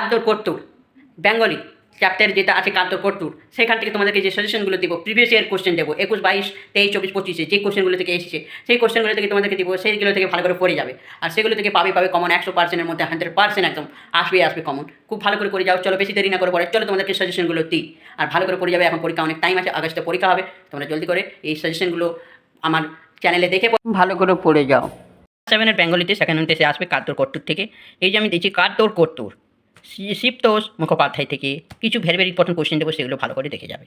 কান্তর কর্তুর Bengali chapter যেটা আছে কান্তর কর্তুর, সেখান থেকে তোমাদেরকে যে সাজেশনগুলো দেবো, প্রিভিয়াস ইয়ার কোশ্চেন দেবো 21, 22, 23, 24, 25 যে কোশ্চেনগুলো থেকে এসেছে, সেই কোশ্চেনগুলো থেকে তোমাদেরকে দেবো, সেইগুলো থেকে ভালো করে পড়ে যাবে। আর সেগুলো থেকে পাবে কমন 100%-এর মধ্যে 100% একদম আসবে কমন। খুব ভালো করে যাও। চলো বেশি দেরি না করে পরে চলো তোমাদেরকে সাজেশনগুলো দিই, আর ভালো করে পড়ে যাবে। এখন পরীক্ষা অনেক টাইম আছে, আগস্টে পরীক্ষা হবে, তোমরা জলদি করে এই সাজেশনগুলো আমার চ্যানেলে দেখে ভালো করে পড়ে যাও। 7-এর বেঙ্গলিতে সেকেন্ড এসে আসবে কান্তর কর্তুর থেকে। এই যে আমি দিচ্ছি কান্তর কর্তুর, শিবতোষ মুখোপাধ্যায় থেকে কিছু ভেরি ভেরি ইম্পর্টেন্ট কোশ্চেন দেবো, সেগুলো ভালো করে দেখে যাবে।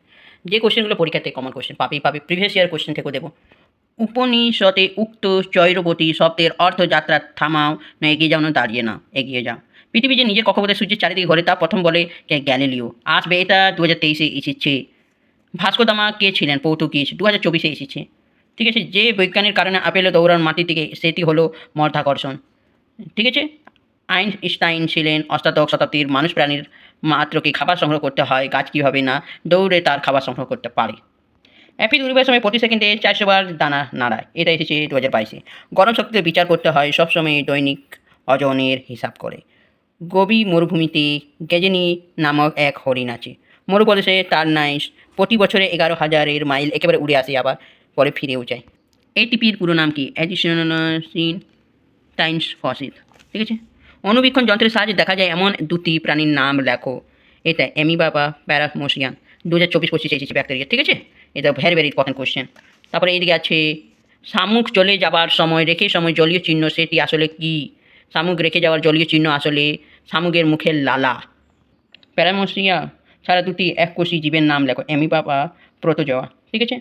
যে কোশ্চেনগুলো পরীক্ষাতে কমন কোশ্চেন পাবে প্রিভিয়াস ইয়ার কোশ্চেন থেকেও দেবো। উপনিষদে উক্ত চৈরবতী শব্দের অর্থ যাত্রা থামাও, না এগিয়ে যাও, না দাঁড়িয়ে না এগিয়ে যাও। পৃথিবী যে নিজের কক্ষপথে সূর্যের চারিদিকে ঘোরে তা প্রথম বলে গ্যালিলিও। আসবে এটা 2023-এ এসেছে। ভাস্কো দা গামা কে ছিলেন? পর্তুগিজ, 2024-এ এসেছে। ঠিক আছে। যে বৈজ্ঞানিক কারণে আপেলে দৌড়ান মাটি থেকে, সেটি হলো মাধ্যাকর্ষণ। ঠিক আছে। আইনস্টাইন ছিলেন অষ্টাদশ শতাব্দীর মানুষ প্রাণীর মাত্রকে খাবার সংগ্রহ করতে হয়, গাছ কীভাবে না দৌড়ে তার খাবার সংগ্রহ করতে পারে। অ্যাপিড উড়িবার সময় প্রতি সেকেন্ডে 400 বার দানা নাড়ায়, এটা এসেছে 2022-এ। গরম শক্তিতে বিচার করতে হয় সবসময় দৈনিক ওজনের হিসাব করে। গোবি মরুভূমিতে গেজেনি নামক এক হরিণ আছে। মরুপ্রদেশে তার নাইস প্রতি বছরে 11,000 মাইল একেবারে উড়ে আসে, আবার পরে ফিরেও যায়। এটিপির পুরো নাম কি? Additional Times fossil. ঠিক আছে। অণুবীক্ষণ যন্ত্রের সাহায্যে দেখা যায় এমন দুটি প্রাণীর নাম লেখো। এটা অ্যামিবা বা প্যারামোসিয়ান, 2024-25 এসেছে ব্যাকটেরিয়া। ঠিক আছে। এটা ভেরি ভেরি ইম্পর্টেন্ট কোশ্চেন। তারপরে এইদিকে আছে শামুক চলে যাবার সময় রেখে সময় জলীয় চিহ্ন, সেটি আসলে কি? শামুক রেখে যাওয়ার জলীয় চিহ্ন আসলে শামুকের মুখের লালা। প্যারামোসিয়া ছাড়া দুটি এককোষী জীবের নাম লেখো। অ্যামিবা বা প্রোটোজোয়া। ঠিক আছে।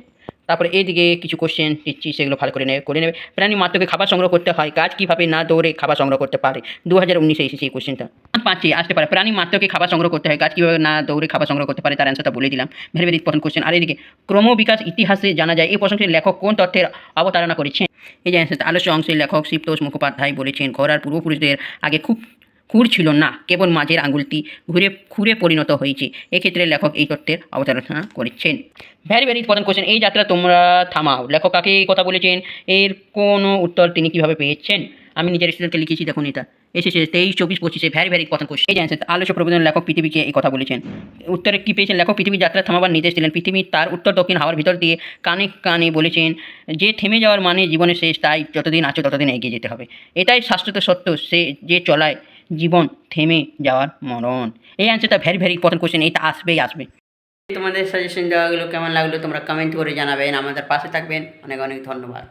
তারপরে এইদিকে কিছু কোশ্চেন দিচ্ছি, সেগুলো ভালো করে নেবে। প্রাণী মাত্রকে খাবার সংগ্রহ করতে হয়, গাছ কীভাবে না দৌড়ে খাবার সংগ্রহ করতে পারে? 2019-এ এসেছে এই কোশ্চেনটা। 5 আসতে পারে। প্রাণী মাত্রকে খাবার সংগ্রহ করতে হয়, গাছ কীভাবে না দৌড়ে খাবার সংগ্রহ করতে পারে? তার অ্যান্সারটা বলে দিলাম। Very very important question. আর এইদিকে ক্রমবিকাশ ইতিহাসে জানা যায় এই প্রসঙ্গে লেখক কোন তথ্যের অবতারণা করেছেন? এই যে অ্যান্সারটা আলোচ্য অংশের লেখক শিবতোষ মুখোপাধ্যায় বলেছেন, ঘোড়ার পূর্বপুরুষদের আগে খুর ছিল না, কেবল মাঝের আঙুলটি খুরে পরিণত হয়েছে। এক্ষেত্রে লেখক এই তথ্যের অবতারণা করেছেন। Very very important question. এই যাত্রা তোমরা থামাও, লেখক কাকে এই কথা বলেছেন? এর কোনো উত্তর তিনি কীভাবে পেয়েছেন? আমি নিজের স্টুডেন্টকে লিখেছি, দেখুন এটা এসেছে 23, 24, 25-এ। Very very important question. এই যে অ্যান্সার আলোচ্য প্রবন্ধের লেখক পৃথিবীকে এই কথা বলেছেন। উত্তরে কী পেয়েছেন? লেখক পৃথিবীর যাত্রা থামাবার নির্দেশ দিলেন। পৃথিবী তার উত্তর দক্ষিণ হাওয়ার ভিতর দিয়ে কানে কানে বলেছেন যে থেমে যাওয়ার মানে জীবনের শেষ, তাই যতদিন আছো ততদিন এগিয়ে যেতে হবে। এটাই শাশ্বত সত্য, সে যে চলায় জীবন, থেমে যাওয়ার মরণ। এই অ্যান্সারটা ভেরি ভেরি ইম্পর্টেন্ট কোশ্চেন। এইটা আসবে। তোমাদের সাজেশন দেওয়াগুলো কেমন লাগলো তোমরা কমেন্ট করে জানাবেন, আমাদের পাশে থাকবেন। অনেক অনেক ধন্যবাদ।